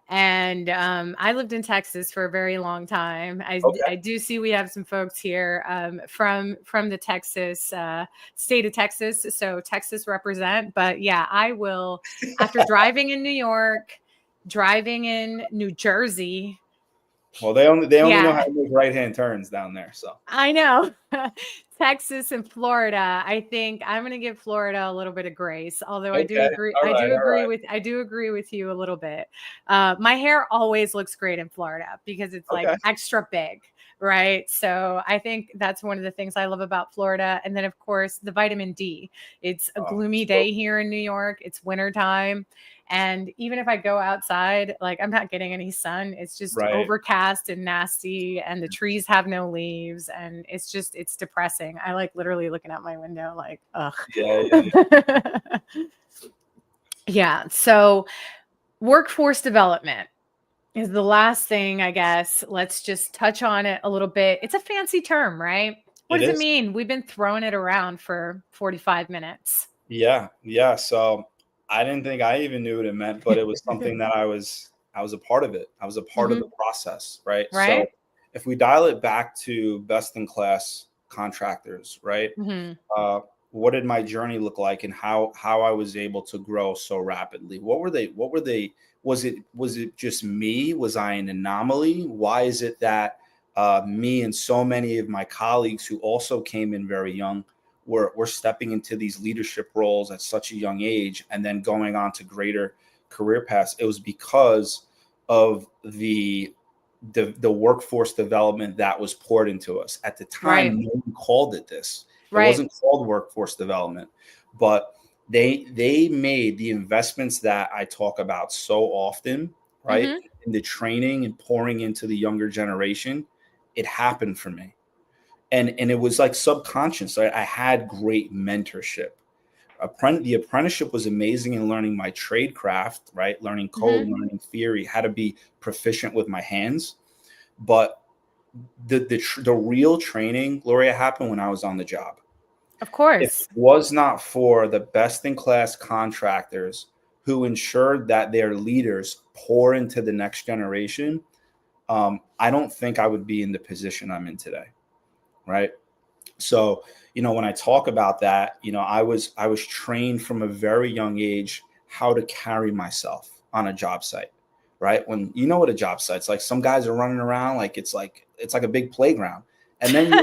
And I lived in Texas for a very long time. Okay, I do see we have some folks here from the Texas state of Texas, so Texas represent. But yeah, I will after driving in New York, driving in New Jersey. well they only know Yeah, how to make right hand turns down there. So I know. Texas and Florida. I think I'm going to give Florida a little bit of grace. Although okay, all right, all right, I do agree with you a little bit. My hair always looks great in Florida because it's like okay. extra big, right? So I think that's one of the things I love about Florida. And then of course the vitamin D. It's a gloomy So day here in New York. It's wintertime. And even if I go outside, like I'm not getting any sun. It's just right, overcast and nasty, and the trees have no leaves, and it's depressing. I like literally looking out my window, like, ugh. yeah, yeah, yeah. Yeah. So workforce development is the last thing, I guess. Let's just touch on it a little bit. It's a fancy term, right? What It does it is. mean? We've been throwing it around for 45 minutes. Yeah, yeah. So I didn't think I even knew what it meant, but it was something that I was a part of it. I was a part of Hmm. the process, right? Right? So if we dial it back to best in class contractors, right? Hmm. Uh, what did my journey look like, and how I was able to grow so rapidly? What were they? Was it just me? Was I an anomaly? Why is it that me and so many of my colleagues who also came in very young were stepping into these leadership roles at such a young age and then going on to greater career paths? It was because of the workforce development that was poured into us. At the Right. time, no one called it this. It Right. wasn't called workforce development, but they made the investments that I talk about so often, right? Mm-hmm. In the training and pouring into the younger generation, it happened for me. And it was like subconscious. I had great mentorship. The apprenticeship was amazing in learning my trade craft, right? Learning code, Mm-hmm. learning theory, how to be proficient with my hands. But the real training, Gloria, happened when I was on the job. Of If it course. was not for the best in class contractors who ensured that their leaders pour into the next generation, I don't think I would be in the position I'm in today, right? So, when I talk about that, I was trained from a very young age how to carry myself on a job site, right? When you know what a job site's like, some guys are running around like it's like a big playground. And then you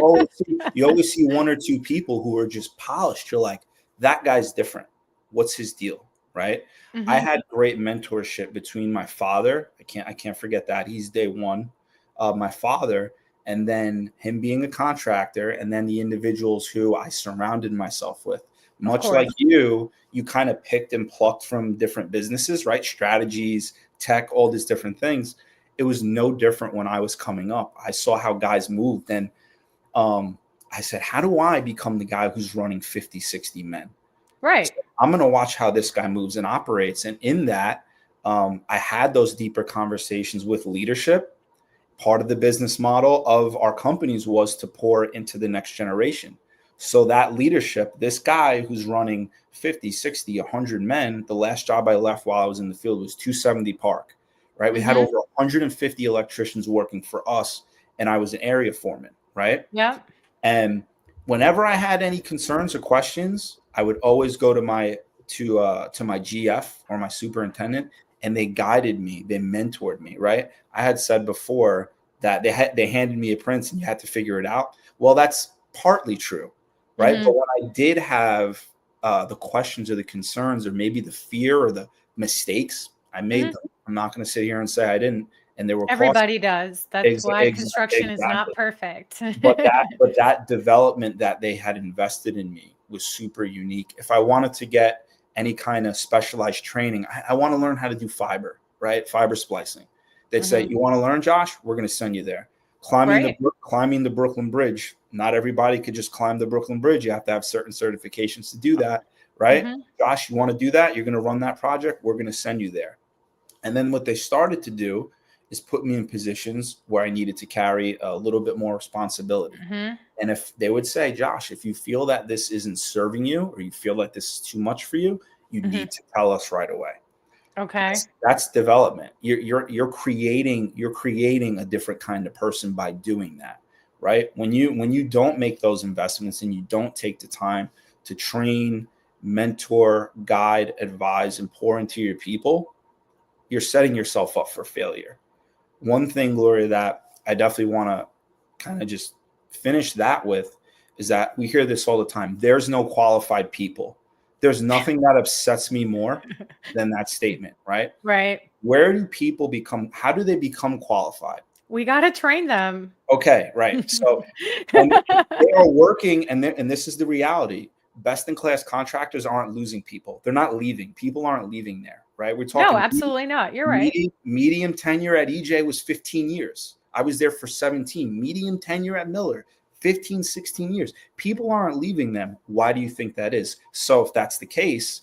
always see one or two people who are just polished. You're like, that guy's different. What's his deal? Right? I Mm-hmm. had great mentorship between my father. I can't forget that. He's day one. My father, and then him being a contractor, and then the individuals who I surrounded myself with. Of Much like course. you kind of picked and plucked from different businesses, right? Strategies, tech, all these different things. It was no different when I was coming up. I saw how guys moved, and um, I said, how do I become the guy who's running 50, 60 men? So Right. I'm going to watch how this guy moves and operates. And in that, I had those deeper conversations with leadership. Part of the business model of our companies was to pour into the next generation. So that leadership, this guy who's running 50, 60, 100 men, the last job I left while I was in the field was 270 Park, right? We had Mm-hmm. over 150 electricians working for us, and I was an area foreman, right? Yep. And whenever I had any concerns or questions, I would always go to my GF or my superintendent, and they guided me, they mentored me, right? I had said before that they handed me a prints and you had to figure it out. Well, that's partly true, right? Mm-hmm. But when I did have the questions or the concerns or maybe the fear or the mistakes, I made Mm-hmm. them. I'm not going to sit here and say I didn't, and they were cost. Everybody does. That's why construction is not Exactly. perfect. But that development that they had invested in me was super unique. If I wanted to get any kind of specialized training, I want to learn how to do fiber, right? Fiber splicing. They'd say, Mm-hmm. "You want to learn, Josh? We're going to send you there." Right. Climbing the Brooklyn Bridge. Not everybody could just climb the Brooklyn Bridge. You have to have certain certifications to do that, right? Mm-hmm. Josh, you want to do that? You're going to run that project. We're going to send you there. And then what they started to do is put me in positions where I needed to carry a little bit more responsibility. Mm-hmm. And if they would say, Josh, if you feel that this isn't serving you or you feel like this is too much for you, you Mm-hmm. need to tell us right away. Okay. That's development. You're creating a different kind of person by doing that, right? When you don't make those investments and you don't take the time to train, mentor, guide, advise, and pour into your people, you're setting yourself up for failure. One thing, Gloria, that I definitely want to kind of just finish that with is that we hear this all the time. There's no qualified people. There's nothing that upsets me more than that statement, right? Right. How do they become qualified? We got to train them. Okay, right. So, and they are working, and this is the reality. Best in class contractors aren't losing people. They're not leaving. People aren't leaving there, right? We're No, talking absolutely not. You're right. medium tenure at EJ was 15 years. I was there for 17. Medium tenure at Miller, 15, 16 years. People aren't leaving them. Why do you think that is? So if that's the case,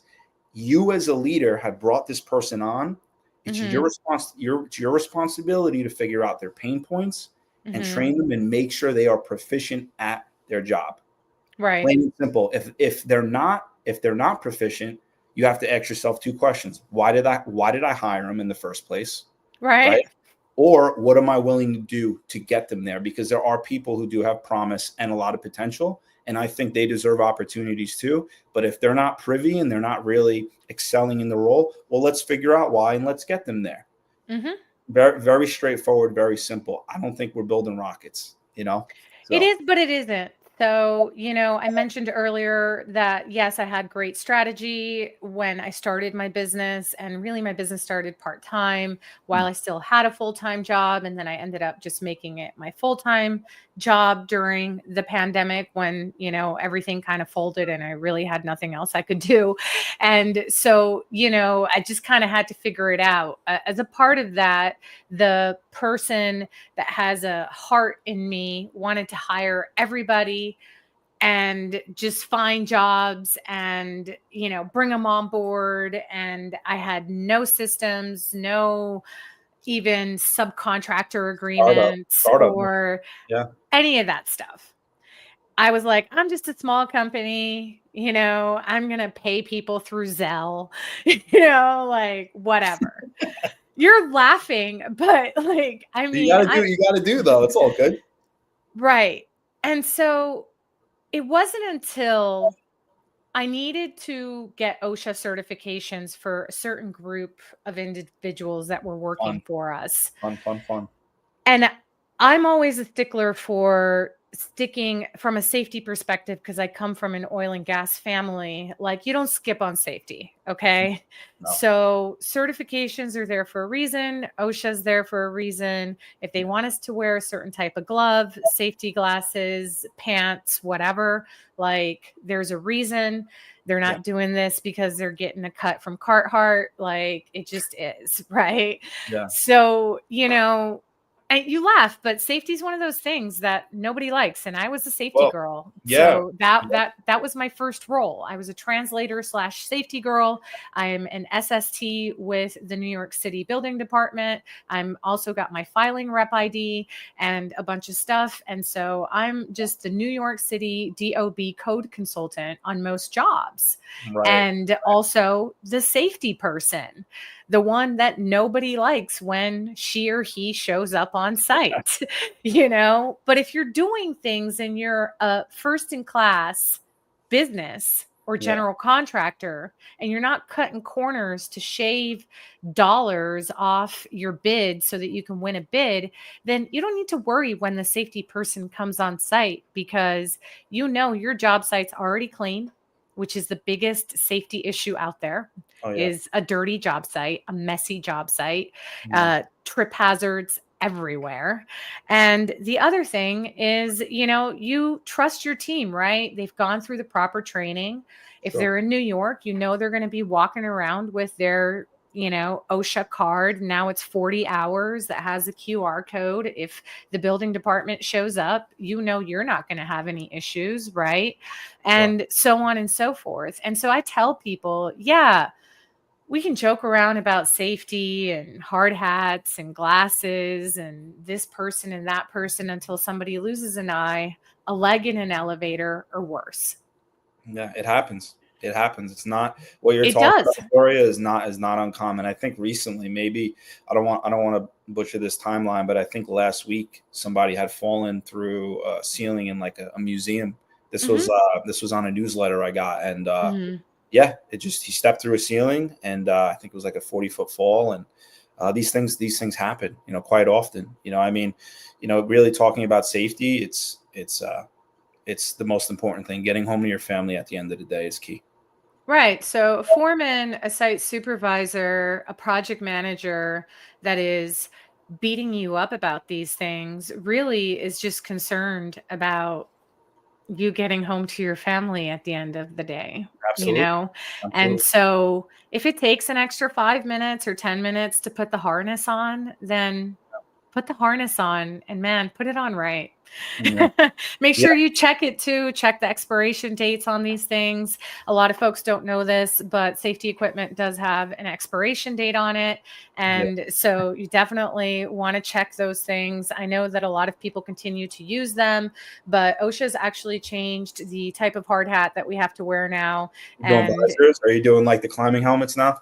you as a leader have brought this person on. It's Mm-hmm. it's your responsibility to figure out their pain points and Mm-hmm. train them and make sure they are proficient at their job. Right. Plain and simple. If they're not proficient, you have to ask yourself two questions. Why did I hire them in the first place? Right. Right? Or what am I willing to do to get them there? Because there are people who do have promise and a lot of potential, and I think they deserve opportunities too. But if they're not privy and they're not really excelling in the role, well, let's figure out why and let's get them there. Mm-hmm. Very, very straightforward, very simple. I don't think we're building rockets, It So is, but it isn't. So, I mentioned earlier that yes, I had great strategy when I started my business, and really my business started part-time while Mm. I still had a full-time job. And then I ended up just making it my full-time job during the pandemic when, everything kind of folded and I really had nothing else I could do. And so, I just kind of had to figure it out. As a part of that, the person that has a heart in me wanted to hire everybody and just find jobs and bring them on board, and I had no systems, no even subcontractor agreements Startup. or Yeah. any of that stuff. I was like, I'm just a small company, I'm going to pay people through Zelle, like whatever. You're laughing, but like, I You mean, gotta do. You gotta do though. It's all good. right. And so it wasn't until I needed to get OSHA certifications for a certain group of individuals that were working Fun, for us. fun, fun, fun. And I'm always a stickler for sticking from a safety perspective because I come from an oil and gas family. Like, you don't skip on safety. Okay. No. So certifications are there for a reason. OSHA's there for a reason. If they want us to wear a certain type of glove, safety glasses, pants, whatever, like there's a reason. They're Yeah. not doing this because they're getting a cut from Carhartt. Like, it just is. Right. Yeah. So, and you laugh, but safety is one of those things that nobody likes. And I was a safety Well, girl. yeah. So that was my first role. I was a translator / safety girl. I am an SST with the New York City Building Department. I'm also got my filing rep ID and a bunch of stuff. And so I'm just the New York City DOB code consultant on most jobs. Right. And also the safety person, the one that nobody likes when she or he shows up on site, but if you're doing things and you're a first in class business or Yeah. general contractor and you're not cutting corners to shave dollars off your bid so that you can win a bid, then you don't need to worry when the safety person comes on site, because your job site's already clean, which is the biggest safety issue out there. Oh yeah. Is a dirty job site, a messy job site, Yeah. trip hazards everywhere. And the other thing is, you trust your team, right? They've gone through the proper training. If Sure. they're in New York, they're going to be walking around with their OSHA card. Now it's 40 hours that has a QR code. If the building department shows up, you're not going to have any issues, right? And so on and so forth. And so I tell people, yeah, we can joke around about safety and hard hats and glasses and this person and that person until somebody loses an eye, a leg in an elevator, or worse. Yeah, it happens. It happens. It's not what you're It talking does. about, Victoria, is not uncommon. I think recently, maybe I don't want to butcher this timeline, but I think last week somebody had fallen through a ceiling in like a museum. This was on a newsletter I got, and yeah, he stepped through a ceiling, and I think it was like a 40-foot fall, and these things happen, quite often. I mean, really talking about safety, it's the most important thing. Getting home to your family at the end of the day is key. Right. So a foreman, a site supervisor, a project manager that is beating you up about these things really is just concerned about you getting home to your family at the end of the day, Absolutely. And so if it takes an extra 5 minutes or 10 minutes to put the harness on, then put the harness on, and man, put it on right. Yeah. Make sure you check it too. Check the expiration dates on these things. A lot of folks don't know this, but safety equipment does have an expiration date on it. And so you definitely want to check those things. I know that a lot of people continue to use them, but OSHA's actually changed the type of hard hat that we have to wear now. Doing visors? Are you doing like the climbing helmets now?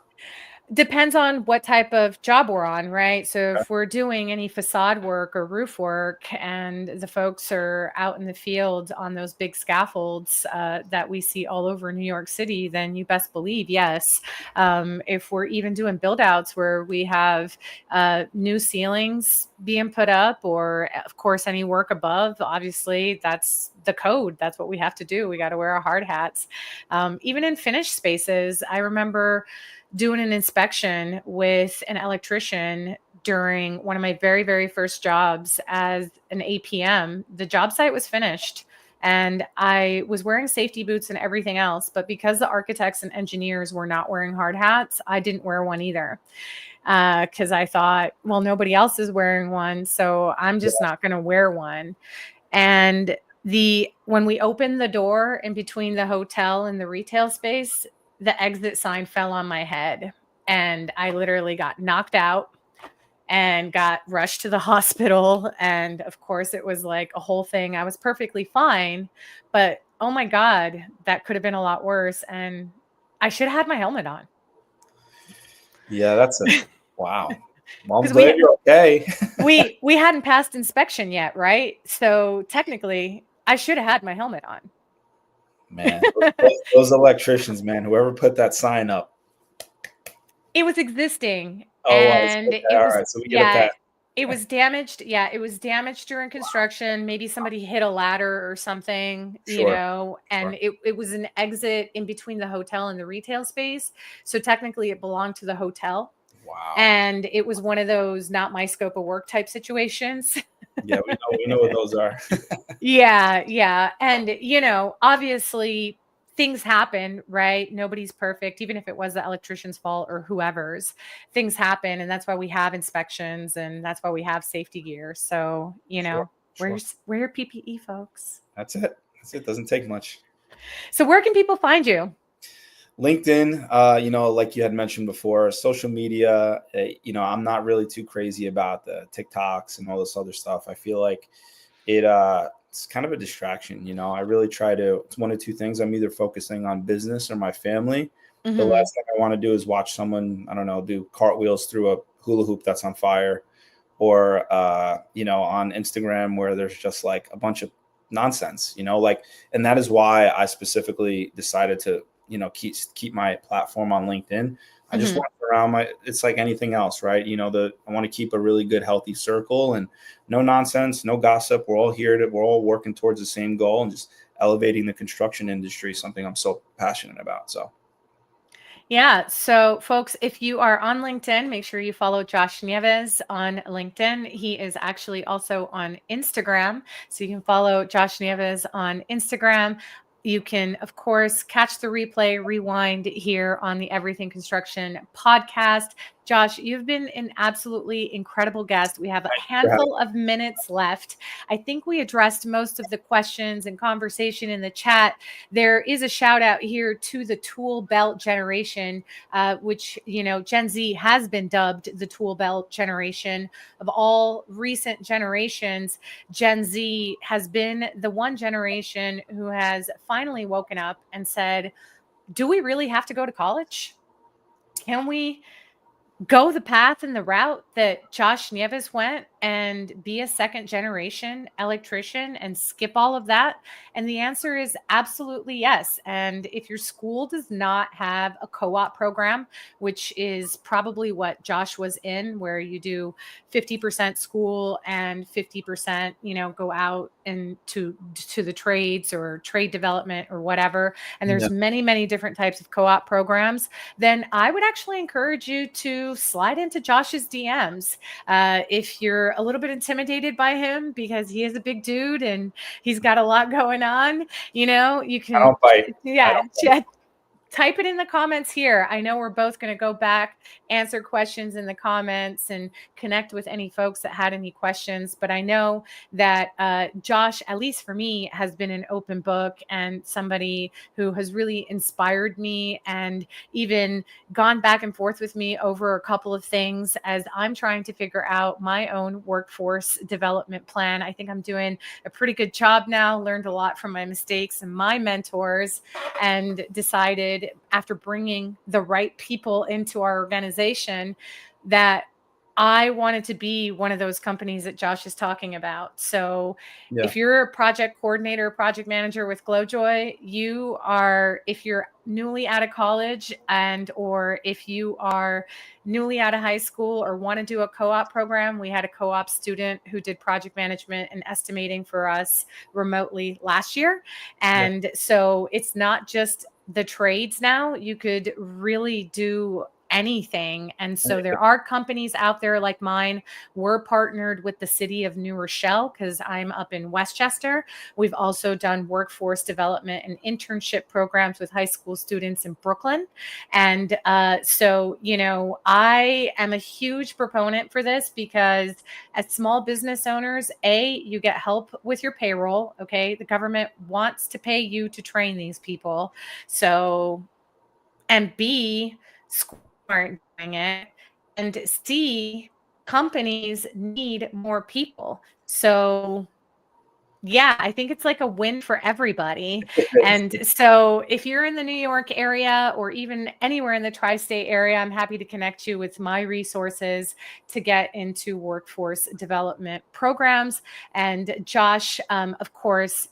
Depends on what type of job we're on, right? So if we're doing any facade work or roof work and the folks are out in the field on those big scaffolds that we see all over New York City, then you best believe, yes. If we're even doing build outs where we have new ceilings being put up, or of course any work above, obviously that's the code. That's what we have to do. We got to wear our hard hats. Even in finished spaces, I remember doing an inspection with an electrician during one of my very, very first jobs as an APM. The job site was finished and I was wearing safety boots and everything else. But because the architects and engineers were not wearing hard hats, I didn't wear one either. Because I thought, well, nobody else is wearing one, so I'm just not going to wear one. And when we opened the door in between the hotel and the retail space, the exit sign fell on my head and I literally got knocked out and got rushed to the hospital. And of course, it was like a whole thing. I was perfectly fine, but oh my God, that could have been a lot worse. And I should have had my helmet on. Yeah, that's wow. Well, I'm Because glad you're okay. we hadn't passed inspection yet, right? So technically, I should have had my helmet on. Man, those electricians, man, whoever put that sign up. It was existing. Oh, and okay. it was, all right. So we get a pass. It was damaged. Yeah, it was damaged during construction. Maybe somebody hit a ladder or something, and it was an exit in between the hotel and the retail space. So technically it belonged to the hotel. Wow. And it was one of those not my scope of work type situations. Yeah, we know what those are. Yeah. And, obviously things happen, right? Nobody's perfect. Even if it was the electrician's fault or whoever's, things happen. And that's why we have inspections and that's why we have safety gear. So, wear your PPE, folks. That's it. Doesn't take much. So where can people find you? LinkedIn, like you had mentioned before, social media, I'm not really too crazy about the TikToks and all this other stuff. I feel like it's kind of a distraction. I really try it's one of two things. I'm either focusing on business or my family. Mm-hmm. The last thing I want to do is watch someone, I don't know, do cartwheels through a hula hoop that's on fire, or, on Instagram where there's just like a bunch of nonsense, and that is why I specifically decided to, keep my platform on LinkedIn. I just want around it's like anything else, right? I want to keep a really good, healthy circle and no nonsense, no gossip. We're all working towards the same goal and just elevating the construction industry, something I'm so passionate about. So. Yeah. So folks, if you are on LinkedIn, make sure you follow Josh Nieves on LinkedIn. He is actually also on Instagram. So you can follow Josh Nieves on Instagram. You can, of course, catch the replay, rewind here on the Everything Construction podcast. Josh, you've been an absolutely incredible guest. We have a handful of minutes left. I think we addressed most of the questions and conversation in the chat. There is a shout out here to the tool belt generation, which, Gen Z has been dubbed the tool belt generation. Of all recent generations, Gen Z has been the one generation who has finally woken up and said, do we really have to go to college? Can we go the path and the route that Josh Nieves went and be a second generation electrician and skip all of that? And the answer is absolutely yes. And if your school does not have a co-op program, which is probably what Josh was in, where you do 50% school and 50%, go out and to the trades or trade development or whatever. And there's many, many different types of co-op programs. Then I would actually encourage you to slide into Josh's DMs. If you're a little bit intimidated by him because he is a big dude and he's got a lot going on, you can, I don't bite. type it in the comments here. I know we're both going to go back, answer questions in the comments and connect with any folks that had any questions. But I know that Josh, at least for me, has been an open book and somebody who has really inspired me and even gone back and forth with me over a couple of things as I'm trying to figure out my own workforce development plan. I think I'm doing a pretty good job now, learned a lot from my mistakes and my mentors, and decided after bringing the right people into our organization that I wanted to be one of those companies that Josh is talking about. So Yeah. if you're a project coordinator, project manager with Glowjoy, if you're newly out of college or if you are newly out of high school or want to do a co-op program, we had a co-op student who did project management and estimating for us remotely last year. And so it's not just the trades now. You could really do anything. And so there are companies out there like mine. We're partnered with the city of New Rochelle because I'm up in Westchester. We've also done workforce development and internship programs with high school students in Brooklyn. And so, I am a huge proponent for this because as small business owners, you get help with your payroll. Okay. The government wants to pay you to train these people. So, and B, schools aren't doing it. And C, companies need more people. So yeah, I think it's like a win for everybody. And so if you're in the New York area or even anywhere in the tri-state area, I'm happy to connect you with my resources to get into workforce development programs. And Josh, of course,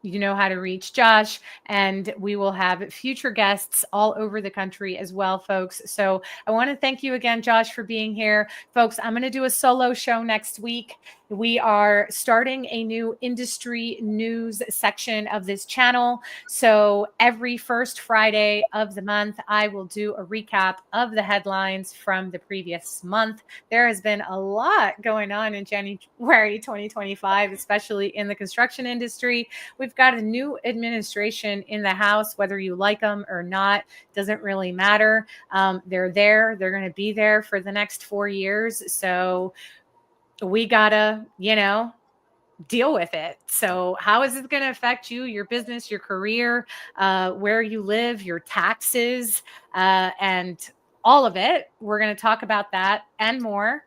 you know how to reach Josh, and we will have future guests all over the country as well, folks. So I want to thank you again, Josh, for being here. Folks, I'm going to do a solo show next week. We are starting a new industry news section of this channel. So every first Friday of the month, I will do a recap of the headlines from the previous month. There has been a lot going on in January 2025, especially in the construction industry. We've got a new administration in the House, whether you like them or not, doesn't really matter. They're there. They're going to be there for the next 4 years. So we got to, deal with it. So how is it going to affect you, your business, your career, where you live, your taxes, and all of it? We're going to talk about that and more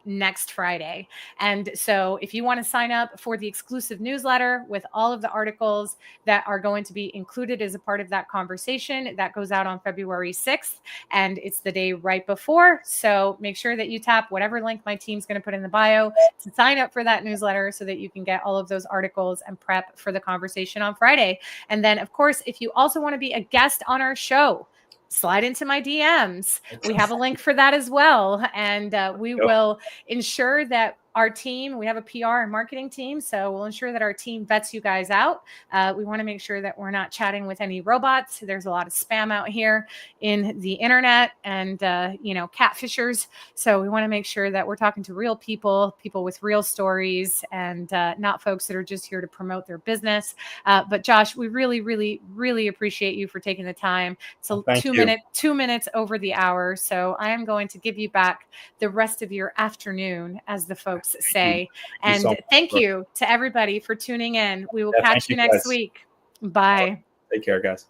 next Friday. And so if you want to sign up for the exclusive newsletter with all of the articles that are going to be included as a part of that conversation, that goes out on February 6th, and it's the day right before. So make sure that you tap whatever link my team's going to put in the bio to sign up for that newsletter so that you can get all of those articles and prep for the conversation on Friday. And then, of course, if you also want to be a guest on our show, slide into my DMs. We have a link for that as well. And we will ensure that our team, we have a PR and marketing team, so we'll ensure that our team vets you guys out. We want to make sure that we're not chatting with any robots. There's a lot of spam out here in the internet and, catfishers. So we want to make sure that we're talking to real people with real stories, and not folks that are just here to promote their business. But Josh, we really, really, really appreciate you for taking the time. So 2 minutes over the hour. So I am going to give you back the rest of your afternoon, as the folks say. And thank you to everybody for tuning in. We will catch you next week. Bye. Take care, guys.